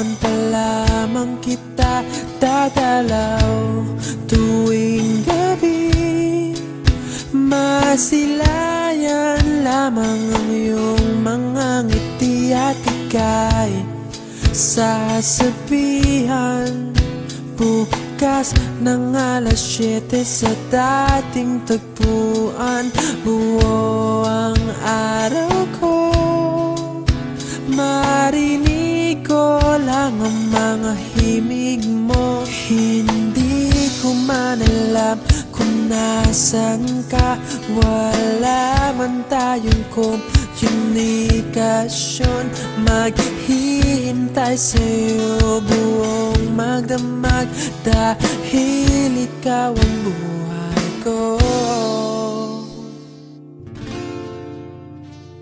Ngayon pa lamang kita dadalaw tuwing gabi. Masilayan lamang ang iyong mga ngiti at ika'y sasabihan bukas ng alas 7 sa dating tagpuan. Buo ang araw ko, marinig ko lang ang mga himig mo. Hindi ko man alam kung nasan ka, wala man tayong komunikasyon. Maghihintay sa'yo buong magdamag dahil ikaw ang buhay ko.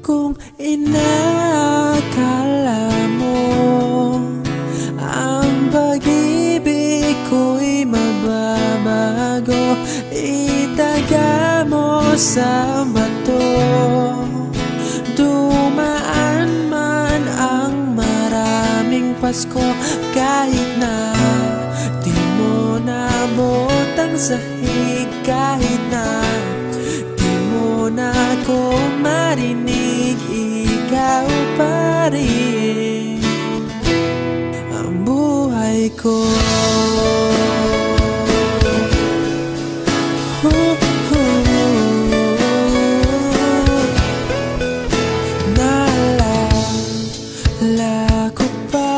Kung inakala mo ang pag-ibig ko'y magbabago, itaga mo sa bato. Dumaan man ang maraming Pasko, kahit na di mo nabot ang sahig, kahit na di mo na ako marinig, ikaw pa rin ang buhay ko. Naalala ko pa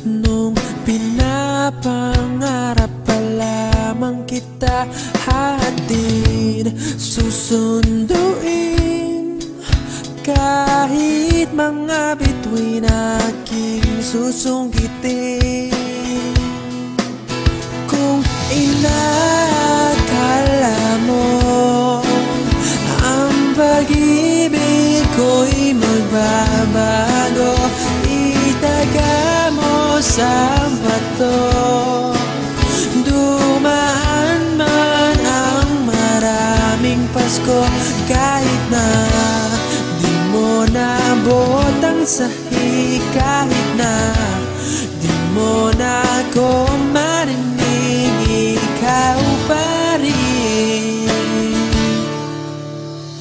nung pinapangarap pa lamang kita, hatid susunduin kahit mga bituin aking susungkitin. Kung inakala mo ang pag-ibig ko'y magbabago, itaga mo sa bato. Dumaan man ang maraming Pasko, kahit na di mo nabot ang sahig, kahit na di mo na ako marinig, ikaw pa rin.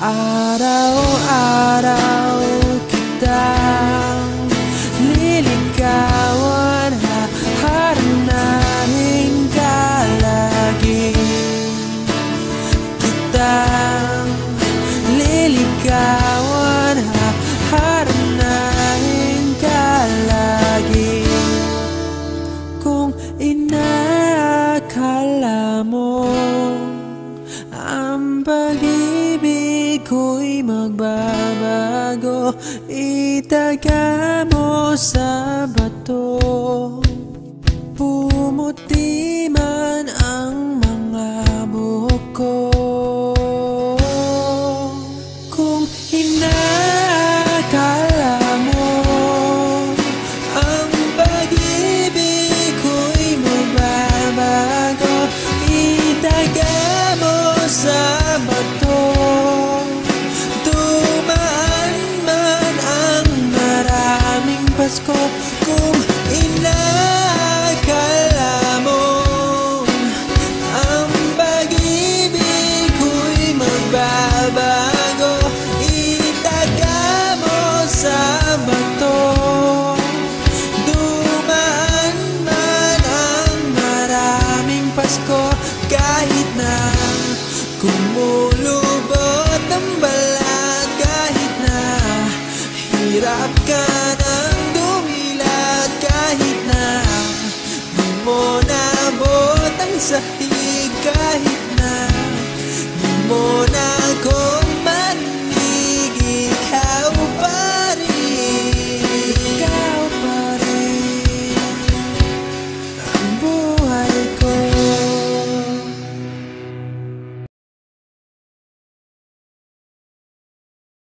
Araw-araw kitang liligawan, haharanahin ka lagi. Kitang liligawan, haharanahin ka lagi. Kung inakala mo ang pag-ibig ko'y magbabago, itaga mo sa bato. Pumuti man ang mga buhok ko. Kung inakala mo ang pag-ibig ko'y magbabago, itaga mo sa bato. Dumaan man ang maraming Pasko, kung inakala mo ang pag-ibig ko'y magbabago, itaga mo sa bato. Dumaan man ang maraming Pasko, kahit na kumulubot ang balat, kahit na hirap ka ng dumilat, kahit na di mo nabot ang sahig, kahit na di mo na ako